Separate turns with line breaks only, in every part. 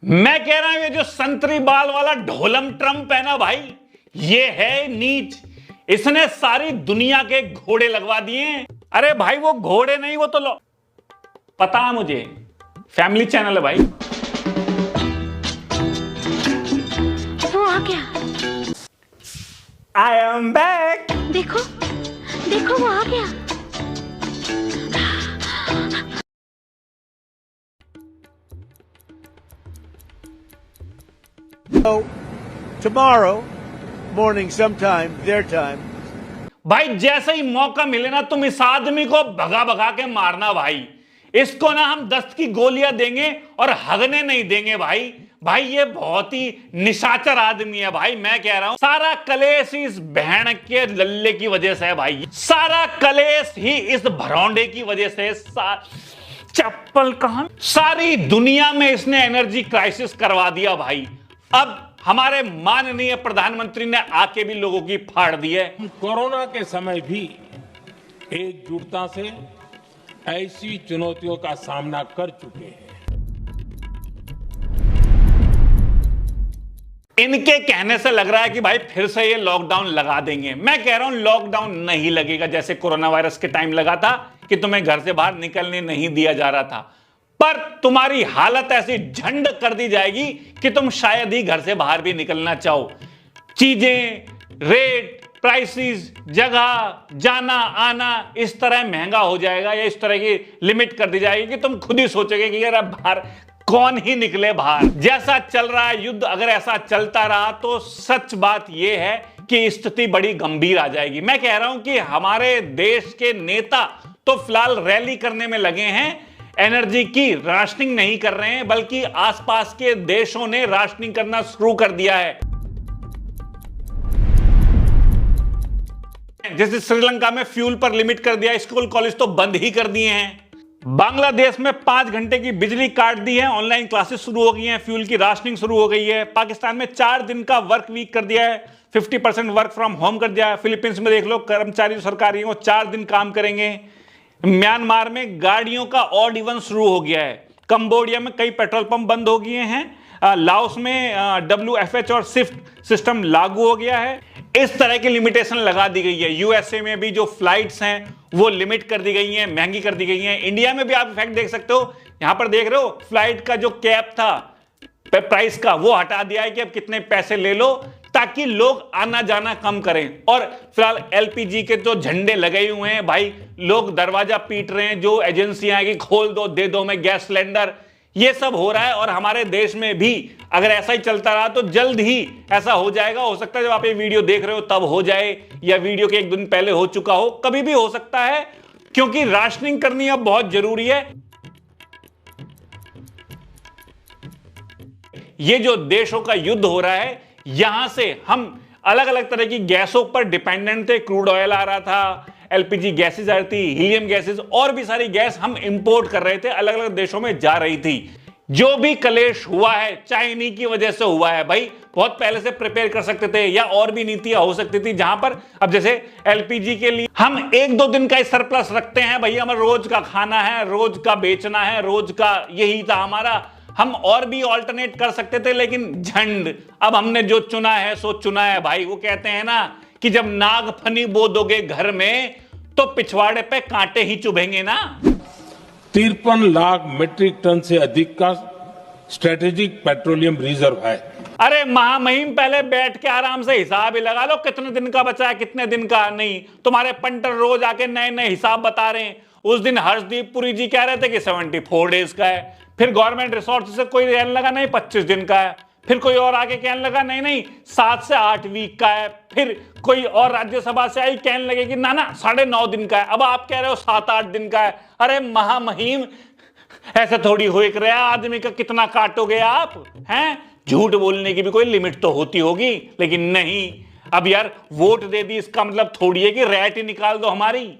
मैं कह रहा हूं ये जो संतरी बाल वाला ढोलम ट्रम्प है ना भाई, ये है नीच। इसने सारी दुनिया के घोड़े लगवा दिए। अरे भाई वो घोड़े नहीं, वो तो पता है मुझे, फैमिली चैनल है भाई।
वो आ गया।
I am back.
देखो देखो वो आ गया।
So, tomorrow morning sometime, their time.
भाई जैसे ही मौका मिले ना तुम इस आदमी को भगा भगा के मारना भाई। इसको ना हम दस्त की गोलियां देंगे और हगने नहीं देंगे भाई। भाई ये बहुत ही निशाचर आदमी है भाई। मैं कह रहा हूं सारा कलेश इस बहन के लल्ले की वजह से है भाई। सारा कलेश ही इस भरौंडे की वजह से। चप्पल कहां, सारी दुनिया में इसने एनर्जी क्राइसिस करवा दिया भाई। अब हमारे माननीय प्रधानमंत्री ने आके भी लोगों की फाड़ दी है।
कोरोना के समय भी एकजुटता से ऐसी चुनौतियों का सामना कर चुके हैं।
इनके कहने से लग रहा है कि भाई फिर से ये लॉकडाउन लगा देंगे। मैं कह रहा हूं लॉकडाउन नहीं लगेगा, जैसे कोरोना वायरस के टाइम लगा था कि तुम्हें घर से बाहर निकलने नहीं दिया जा रहा था। पर तुम्हारी हालत ऐसी झंड कर दी जाएगी कि तुम शायद ही घर से बाहर भी निकलना चाहो। चीजें, रेट, प्राइसेस, जगह, जाना आना इस तरह महंगा हो जाएगा, या इस तरह की लिमिट कर दी जाएगी कि तुम खुद ही सोचोगे कि यार बाहर कौन ही निकले बाहर। जैसा चल रहा है युद्ध, अगर ऐसा चलता रहा तो सच बात यह है कि स्थिति बड़ी गंभीर आ जाएगी। मैं कह रहा हूं कि हमारे देश के नेता तो फिलहाल रैली करने में लगे हैं, एनर्जी की राशनिंग नहीं कर रहे हैं, बल्कि आसपास के देशों ने राशनिंग करना शुरू कर दिया है। जैसे श्रीलंका में फ्यूल पर लिमिट कर दिया, स्कूल कॉलेज तो बंद ही कर दिए हैं। बांग्लादेश में 5 घंटे की बिजली काट दी है, ऑनलाइन क्लासेस शुरू हो गई हैं, फ्यूल की राशनिंग शुरू हो गई है। पाकिस्तान में 4 दिन का वर्क वीक कर दिया है, 50% वर्क फ्रॉम होम कर दिया है। फिलीपींस में देख लो, कर्मचारी सरकारी हो 4 दिन काम करेंगे। म्यांमार में गाड़ियों का ऑड इवन शुरू हो गया है। कंबोडिया में कई पेट्रोल पंप बंद हो गए हैं। लाओस में WFH और शिफ्ट सिस्टम लागू हो गया है। इस तरह की लिमिटेशन लगा दी गई है। यूएसए में भी जो फ्लाइट्स हैं वो लिमिट कर दी गई हैं, महंगी कर दी गई हैं। इंडिया में भी आप इफेक्ट देख सकते हो, यहां पर देख रहे हो फ्लाइट का जो कैप था प्राइस का, वो हटा दिया है कि अब कितने पैसे ले लो, ताकि लोग आना जाना कम करें। और फिलहाल LPG के जो झंडे लगे हुए हैं भाई, लोग दरवाजा पीट रहे हैं, जो एजेंसियां हैं कि खोल दो, दे दो मैं गैस सिलेंडर, ये सब हो रहा है। और हमारे देश में भी अगर ऐसा ही चलता रहा तो जल्द ही ऐसा हो जाएगा। हो सकता है जब आप ये वीडियो देख रहे हो तब हो जाए, या वीडियो के 1 दिन पहले हो चुका हो, कभी भी हो सकता है, क्योंकि राशनिंग करनी अब बहुत जरूरी है। ये जो देशों का युद्ध हो रहा है, यहां से हम अलग अलग तरह की गैसों पर डिपेंडेंट थे। क्रूड ऑयल आ रहा था, LPG गैसेज आ रही थी, हीलियम गैसेज, और भी सारी गैस हम इंपोर्ट कर रहे थे, अलग अलग देशों में जा रही थी। जो भी कलेश हुआ है चाइनी की वजह से हुआ है भाई। बहुत पहले से प्रिपेयर कर सकते थे, या और भी नीतियां हो सकती थी, जहां पर अब जैसे LPG के लिए हम 1-2 दिन का सरप्लस रखते हैं भाई, हमारा रोज का खाना है, रोज का बेचना है, रोज का यही था हमारा। हम और भी ऑल्टरनेट कर सकते थे, लेकिन झंड अब हमने जो चुना है सो चुना है भाई। वो कहते हैं ना कि जब नागफनी बो दोगे घर में तो पिछवाड़े पे कांटे ही चुभेंगे ना।
53 लाख मीट्रिक टन से अधिक का स्ट्रेटेजिक पेट्रोलियम रिजर्व है।
अरे महामहिम, पहले बैठ के आराम से हिसाब ही लगा लो, कितने दिन का बचा है, कितने दिन का नहीं। तुम्हारे पंटर रोज आके नए नए हिसाब बता रहे हैं। उस दिन हर्षदीप पुरी जी कह रहे थे कि 74 डेज का है, फिर गवर्नमेंट रिसोर्स से कोई कहने लगा नहीं 25 दिन का है, फिर कोई और आके कहने लगा नहीं नहीं 7 से 8 वीक का है, फिर कोई और राज्यसभा से आई कहने लगे कि ना ना 9.5 दिन का है, अब आप कह रहे हो 7-8 दिन का है। अरे महामहिम, ऐसे थोड़ी हो एक रहा आदमी का, कितना काटोगे आप हैं? झूठ बोलने की भी कोई लिमिट तो होती होगी, लेकिन नहीं। अब यार वोट दे दी इसका मतलब थोड़ी है कि रैट ही निकाल दो हमारी।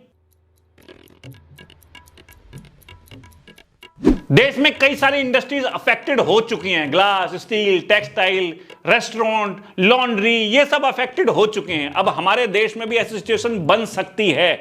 देश में कई सारी इंडस्ट्रीज अफेक्टेड हो चुकी हैं। Glass, steel, textile, restaurant, laundry, ये सब अफेक्टेड हो चुके हैं। अब हमारे देश में भी ऐसी सिचुएशन बन सकती है,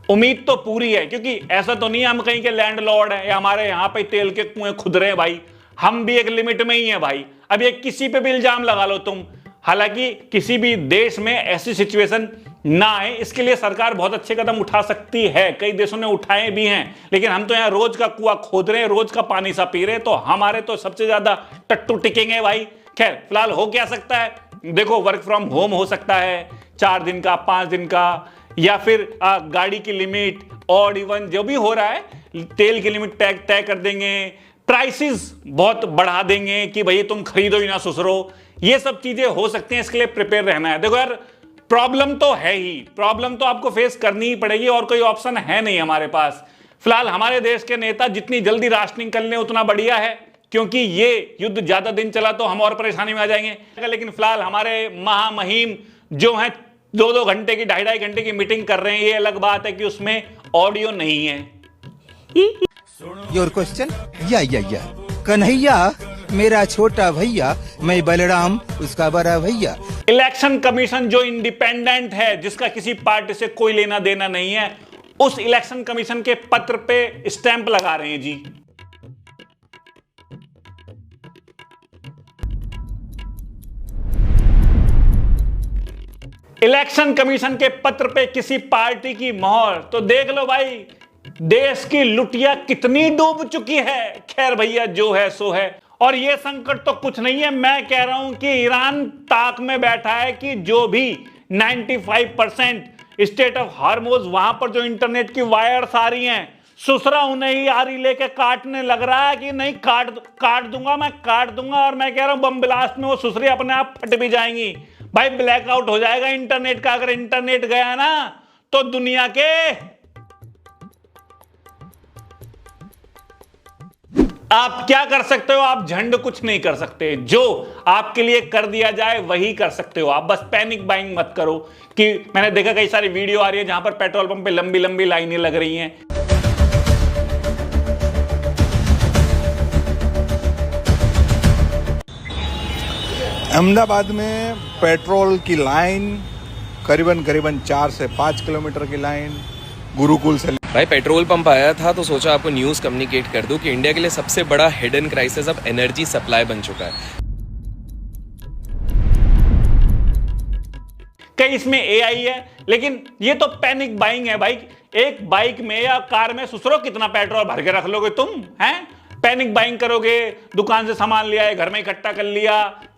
उम्मीद तो पूरी है, क्योंकि ऐसा तो नहीं हम कहीं के लैंडलॉर्ड हैं या हमारे यहां पे तेल के कुएं खुद रहे हैं भाई। हम भी एक लिमिट में ही हैं भाई। अब ये किसी पे भी इल्जाम लगा लो तुम, हालांकि किसी भी देश में ऐसी सिचुएशन ना आए इसके लिए सरकार बहुत अच्छे कदम उठा सकती है, कई देशों ने उठाए भी हैं, लेकिन हम तो यहाँ रोज का कुआं खोद रहे हैं, रोज का पानी सा पी रहे हैं, तो हमारे तो सबसे ज्यादा टट्टू टिकेंगे भाई। खैर फिलहाल हो क्या सकता है, देखो वर्क फ्रॉम होम हो सकता है 4 दिन का, 5 दिन का, या फिर गाड़ी की लिमिट, और इवन जो भी हो रहा है तेल की लिमिट तय कर देंगे, प्राइसेस बहुत बढ़ा देंगे कि भाई तुम खरीदो ही ना ससुरो, ये सब चीजें हो सकती हैं। इसके लिए प्रिपेयर रहना है। देखो यार प्रॉब्लम तो है ही, प्रॉब्लम तो आपको फेस करनी ही पड़ेगी और कोई ऑप्शन है नहीं हमारे पास। फिलहाल हमारे देश के नेता जितनी जल्दी राशनिंग कर लें उतना बढ़िया है, क्योंकि ये युद्ध ज्यादा दिन चला तो हम और परेशानी में आ जाएंगे। लेकिन फिलहाल हमारे महामहिम जो हैं 2-2 घंटे की, 2.5 घंटे की मीटिंग कर रहे हैं, ये अलग बात है कि उसमें ऑडियो नहीं है।
Your question? या कन्हैया मेरा छोटा भैया, मैं बलराम उसका बड़ा भैया।
इलेक्शन कमीशन जो इंडिपेंडेंट है, जिसका किसी पार्टी से कोई लेना देना नहीं है, उस इलेक्शन कमीशन के पत्र पे स्टैंप लगा रहे हैं जी। इलेक्शन कमीशन के पत्र पे किसी पार्टी की मोहर, तो देख लो भाई देश की लुटिया कितनी डूब चुकी है। खैर भैया जो है सो है, और ये संकट तो कुछ नहीं है, मैं कह रहा हूं कि ईरान ताक में बैठा है कि जो भी 95% स्टेट ऑफ हार्मोज, वहां पर जो इंटरनेट की वायर्स आ रही हैं, सुसरा उन्हें ही आरी लेके काटने लग रहा है कि नहीं काट दूंगा, और मैं कह रहा हूं बम ब्लास्ट में वो सुसरी अपने आप फट भी जाएंगी भाई। ब्लैकआउट हो जाएगा इंटरनेट का, अगर इंटरनेट गया ना तो दुनिया के आप क्या कर सकते हो, आप झंड कुछ नहीं कर सकते, जो आपके लिए कर दिया जाए वही कर सकते हो आप। बस पैनिक बाइंग मत करो, कि मैंने देखा कई सारी वीडियो आ रही है जहां पर पेट्रोल पंप पे लंबी लंबी लाइनें लग रही हैं।
अहमदाबाद में पेट्रोल की लाइन करीबन 4 से 5 किलोमीटर की लाइन गुरुकुल से।
भाई पेट्रोल पंप आया था तो सोचा आपको न्यूज़ कम्युनिकेट कर दूं कि इंडिया के लिए सबसे बड़ा हिडन क्राइसिस अब एनर्जी सप्लाई बन चुका है।
कई इसमें एआई है, लेकिन ये तो पैनिक बाइंग है भाई। एक बाइक में या कार में सुसरो कितना पेट्रोल भर के रख लोगे तुम, हैं? पैनिक बाइंग करोगे, दुकान से सामान लिया है, घर में इकट्ठा कर लिया,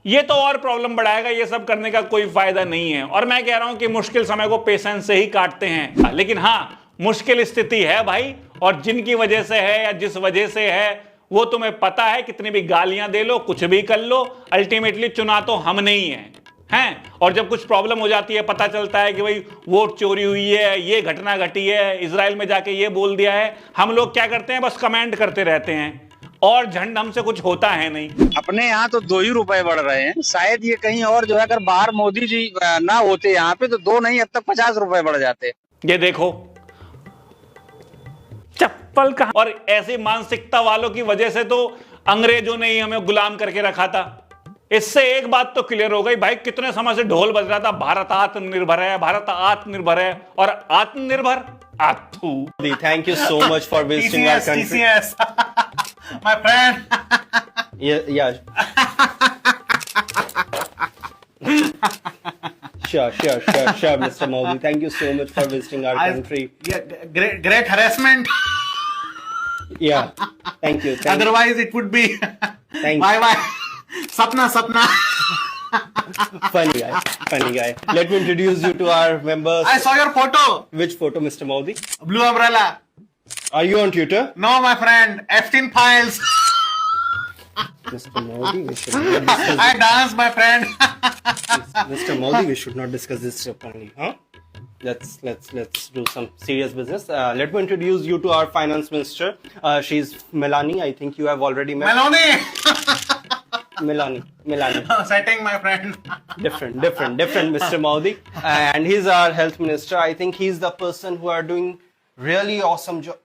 ये तो और प्रॉब्लम बढ़ाएगा। ये सब करने का कोई फायदा नहीं है। और मैं कह रहा हूं कि मुश्किल समय को पेशेंस से ही काटते हैं, लेकिन हाँ मुश्किल स्थिति है भाई, और जिनकी वजह से है या जिस वजह से है वो तुम्हें पता है। कितनी भी गालियां दे लो, कुछ भी कर लो, अल्टीमेटली चुना तो हमने ही हैं। और जब कुछ प्रॉब्लम हो जाती है, पता चलता है कि भाई वोट चोरी हुई है, ये घटना घटी है, इजराइल में जाके ये बोल दिया है, हम लोग क्या करते हैं, बस कमेंट करते रहते हैं और झंड हमसे कुछ होता है नहीं।
अपने यहाँ तो 2 ही रुपए बढ़ रहे हैं, शायद ये कहीं और जो है अगर बाहर मोदी जी ना होते यहाँ पे तो 2 नहीं अब तक 50 रुपए बढ़ जाते।
ये देखो चप्पल का, और ऐसी मानसिकता वालों की वजह से तो अंग्रेजों ने ही हमें गुलाम करके रखा था। इससे एक बात तो क्लियर हो गई भाई, कितने समय से ढोल बज रहा था भारत आत्मनिर्भर है, भारत आत्मनिर्भर है, और आत्मनिर्भर आत्थू।
Thank you so much for visiting our country.
TCS, my friend.
Yeah. Sure, Mr. Modi. Thank you so much for visiting our country.
Yeah, great harassment.
Yeah, thank you.
Otherwise, it would be.
Thank
Bye
you.
bye. Sapna.
Funny guy. Let me introduce you to our members.
I saw your photo.
Which photo, Mr. Modi?
Blue umbrella.
Are you on Twitter?
No, my friend. Epstein files.
Mr. Modi, we should not discuss
I dance, my friend.
Mr. Modi, we should not discuss this openly, huh? Let's do some serious business. Let me introduce you to our finance minister. She's Melanie. I think you have already met. Melanie.
Setting, my friend.
Different, Mr. Modi. And he's our health minister. I think he's the person who are doing really awesome job.